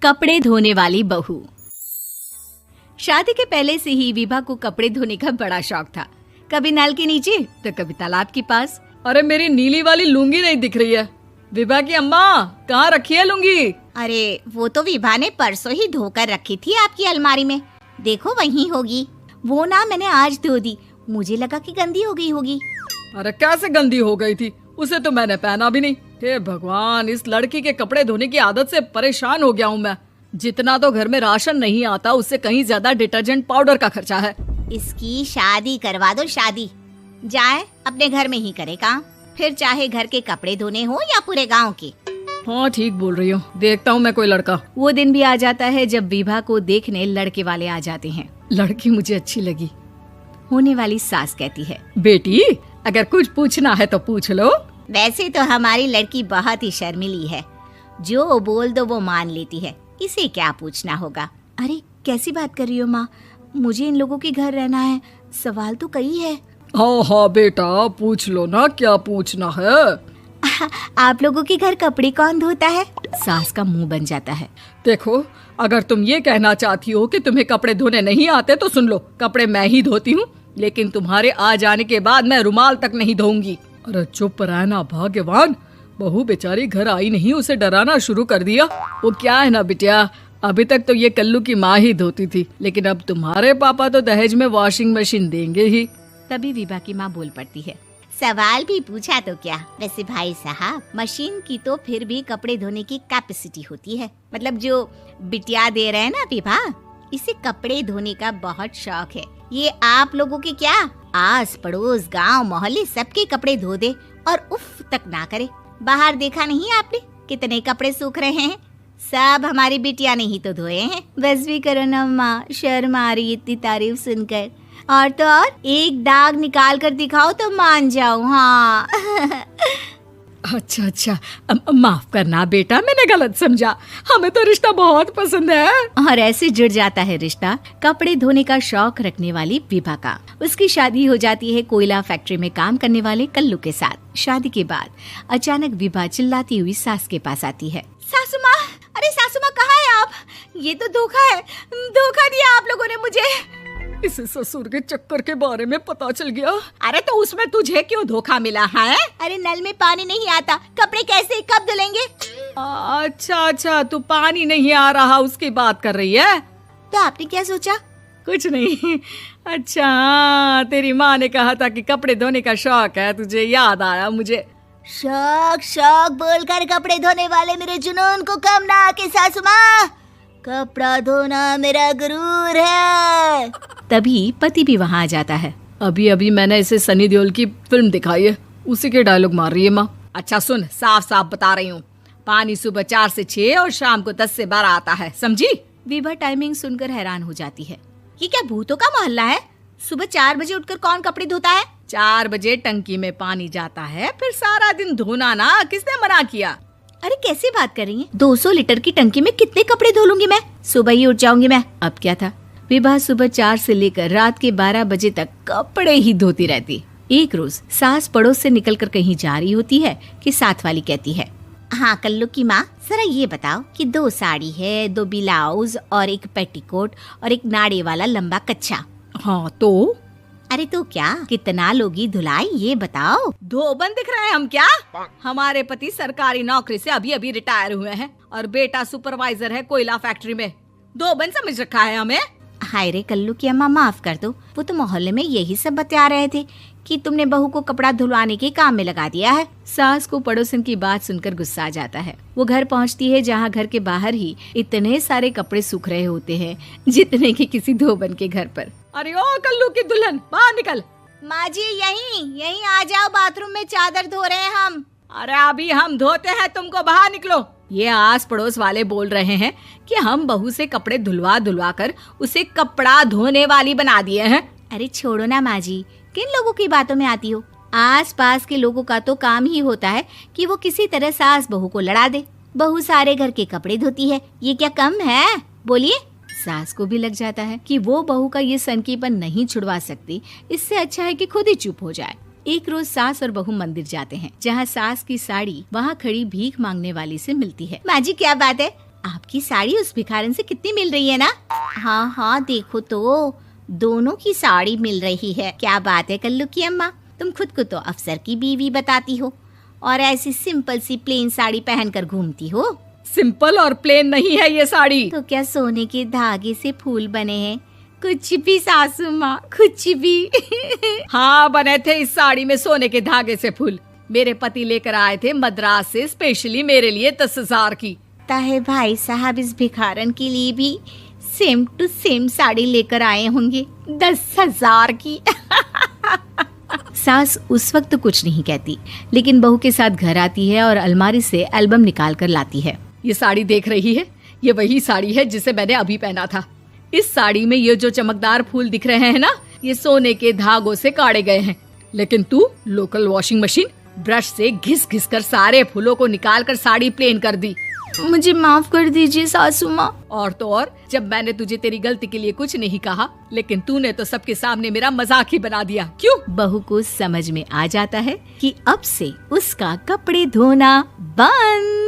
कपड़े धोने वाली बहू। शादी के पहले से ही विभा को कपड़े धोने का बड़ा शौक था। कभी नल के नीचे तो कभी तालाब के पास। अरे मेरी नीली वाली लुंगी नहीं दिख रही है। विभा की अम्मा, कहाँ रखी है लुंगी? अरे वो तो विभा ने परसों ही धोकर रखी थी आपकी अलमारी में। देखो वहीं होगी। वो ना मैंने आज धो दी, मुझे लगा कि गंदी हो गई होगी। अरे कैसे गंदी हो गई थी? उसे तो मैंने पहना भी नहीं। हे भगवान, इस लड़की के कपड़े धोने की आदत से परेशान हो गया हूँ मैं। जितना तो घर में राशन नहीं आता उससे कहीं ज्यादा डिटर्जेंट पाउडर का खर्चा है। इसकी शादी करवा दो, शादी। जाए अपने घर में ही करे काम, फिर चाहे घर के कपड़े धोने हो या पूरे गांव के। हाँ ठीक बोल रही हो, देखता हूँ मैं कोई लड़का। वो दिन भी आ जाता है जब विभा को देखने लड़के वाले आ जाते हैं। लड़की मुझे अच्छी लगी। होने वाली सास कहती है, बेटी अगर कुछ पूछना है तो पूछ लो। वैसे तो हमारी लड़की बहुत ही शर्मीली है, जो बोल दो वो मान लेती है, इसे क्या पूछना होगा। अरे कैसी बात कर रही हो माँ, मुझे इन लोगों के घर रहना है, सवाल तो कई है। हाँ हाँ बेटा, पूछ लो ना, क्या पूछना है। आप लोगों के घर कपड़े कौन धोता है? सास का मुंह बन जाता है। देखो, अगर तुम ये कहना चाहती हो कि तुम्हें कपड़े धोने नहीं आते तो सुन लो, कपड़े मैं ही धोती हूँ, लेकिन तुम्हारे आ जाने के बाद मैं रुमाल तक नहीं धोऊंगी। अरे चुप रहना भाग्यवान, बहू बेचारी घर आई नहीं, उसे डराना शुरू कर दिया। वो क्या है ना बिटिया, अभी तक तो ये कल्लू की माँ ही धोती थी, लेकिन अब तुम्हारे पापा तो दहेज में वॉशिंग मशीन देंगे ही। तभी विभा की माँ बोल पड़ती है, सवाल भी पूछा तो क्या। वैसे भाई साहब, मशीन की तो फिर भी कपड़े धोने की कैपेसिटी होती है। मतलब जो बिटिया दे रहे हैं ना विभा, इसे कपड़े धोने का बहुत शौक है। ये आप लोगों के क्या, आस पड़ोस गांव मोहल्ले सबके कपड़े धो दे और उफ तक ना करे। बाहर देखा नहीं आपने कितने कपड़े सूख रहे हैं? सब हमारी बिटिया ने ही तो धोए हैं। बस भी करो ना माँ, शर्म आ रही इतनी तारीफ सुनकर। और तो और एक दाग निकाल कर दिखाओ तो मान जाओ। हाँ अच्छा, माफ करना बेटा, मैंने गलत समझा। हमें तो रिश्ता बहुत पसंद है। और ऐसे जुड़ जाता है रिश्ता कपड़े धोने का शौक रखने वाली विभा का। उसकी शादी हो जाती है कोयला फैक्ट्री में काम करने वाले कल्लू के साथ। शादी के बाद अचानक विभा चिल्लाती हुई सास के पास आती है। सासू माँ, अरे सासू माँ कहाँ है आप? ये तो धोखा है, धोखा दिया आप लोगों ने मुझे। इसे ससुर के चक्कर के बारे में पता चल गया। अरे तो उसमें तुझे क्यों धोखा मिला है? अरे नल में पानी नहीं आता, कपड़े कैसे कब धुलेंगे? अच्छा, तू पानी नहीं आ रहा उसकी बात कर रही है। तो आपने क्या सोचा? कुछ नहीं। अच्छा, तेरी माँ ने कहा था कि कपड़े धोने का शौक है तुझे, याद आया मुझे। शौक बोलकर कपड़े धोने वाले मेरे जुनून को कम ना आके सासू माँ, कपड़ा धोना मेरा गुरूर है। तभी पति भी वहाँ आ जाता है। अभी मैंने इसे सनी देओल की फिल्म दिखाई है, उसी के डायलॉग मार रही है माँ। अच्छा सुन, साफ बता रही हूँ, पानी सुबह 4 से 6 और शाम को 10 से 12 आता है, समझी? विभा टाइमिंग सुनकर हैरान हो जाती है। ये क्या भूतों का मोहल्ला है? सुबह 4 बजे उठकर कौन कपड़े धोता है? 4 बजे टंकी में पानी जाता है, फिर सारा दिन धोना ना, किसने मना किया? अरे कैसी बात कर रही हैं? 200 लीटर की टंकी में कितने कपड़े धो लूंगी मैं? सुबह ही उठ जाऊंगी मैं। अब क्या था, विभा सुबह 4 से लेकर रात के 12 बजे तक कपड़े ही धोती रहती। एक रोज सास पड़ोस से निकलकर कहीं जा रही होती है कि साथ वाली कहती है, हाँ कल्लू की माँ, जरा ये बताओ कि 2 साड़ी है, 2 ब्लाउज और एक पेटीकोट और एक नाड़े वाला लंबा कच्छा। हाँ तो? अरे तो क्या, कितना लोगी धुलाई ये बताओ। धोबन दिख रहे हैं हम क्या? हमारे पति सरकारी नौकरी से अभी रिटायर हुए हैं और बेटा सुपरवाइजर है कोयला फैक्ट्री में। धोबन समझ रखा है हमें। हाय रे कल्लू की अम्मा, माफ कर दो, वो तो मोहल्ले में यही सब बता रहे थे कि तुमने बहू को कपड़ा धुलवाने के काम में लगा दिया है। सास को पड़ोसन की बात सुनकर गुस्सा आ जाता है। वो घर पहुंचती है जहां घर के बाहर ही इतने सारे कपड़े सूख रहे होते हैं जितने कि किसी धोबन के घर पर। अरे ओ कल्लू की दुल्हन, बाहर निकल। माँ जी यहीं आ जाओ, बाथरूम में चादर धो रहे हैं हम। अरे अभी हम धोते हैं, तुमको बाहर निकलो। ये आस पड़ोस वाले बोल रहे हैं कि हम बहू से कपड़े धुलवा कर उसे कपड़ा धोने वाली बना दिए हैं। अरे छोड़ो ना माँ जी, किन लोगों की बातों में आती हो? आस पास के लोगों का तो काम ही होता है कि वो किसी तरह सास बहू को लड़ा दे। बहू सारे घर के कपड़े धोती है, ये क्या कम है? बोलिए। सास को भी लग जाता है कि वो बहू का ये सनकीपन नहीं छुड़वा सकती, इससे अच्छा है कि खुद ही चुप हो जाए। एक रोज सास और बहू मंदिर जाते हैं, जहाँ सास की साड़ी वहाँ खड़ी भीख मांगने वाली से मिलती है। माँ जी क्या बात है, आपकी साड़ी उस भिखारन से कितनी मिल रही है ना? हाँ हाँ देखो तो, दोनों की साड़ी मिल रही है। क्या बात है कल्लू की अम्मा, तुम खुद को तो अफसर की बीवी बताती हो और ऐसी सिंपल सी प्लेन साड़ी पहनकर घूमती हो। सिंपल और प्लेन नहीं है ये साड़ी। तो क्या सोने के धागे से फूल बने हैं? कुछ भी सासू माँ, कुछ भी। हाँ बने थे इस साड़ी में सोने के धागे से फूल। मेरे पति लेकर आए थे मद्रास से स्पेशली मेरे लिए 10,000 की। ताहे भाई साहब इस भिखारन के लिए भी सेम टू सेम साड़ी लेकर आए होंगे 10,000 की। सास उस वक्त तो कुछ नहीं कहती, लेकिन बहू के साथ घर आती है और अलमारी से एल्बम निकाल कर लाती है। ये साड़ी देख रही है, ये वही साड़ी है जिसे मैंने अभी पहना था। इस साड़ी में ये जो चमकदार फूल दिख रहे हैं ना, ये सोने के धागों से काढ़े गए हैं। लेकिन तू लोकल वॉशिंग मशीन ब्रश से घिस घिस कर सारे फूलों को निकाल कर साड़ी प्लेन कर दी। मुझे माफ कर दीजिए सासू माँ। और तो और, जब मैंने तुझे तेरी गलती के लिए कुछ नहीं कहा, लेकिन तूने तो सबके सामने मेरा मजाक ही बना दिया। क्यों? बहू को समझ में आ जाता है कि अब से उसका कपड़े धोना बंद।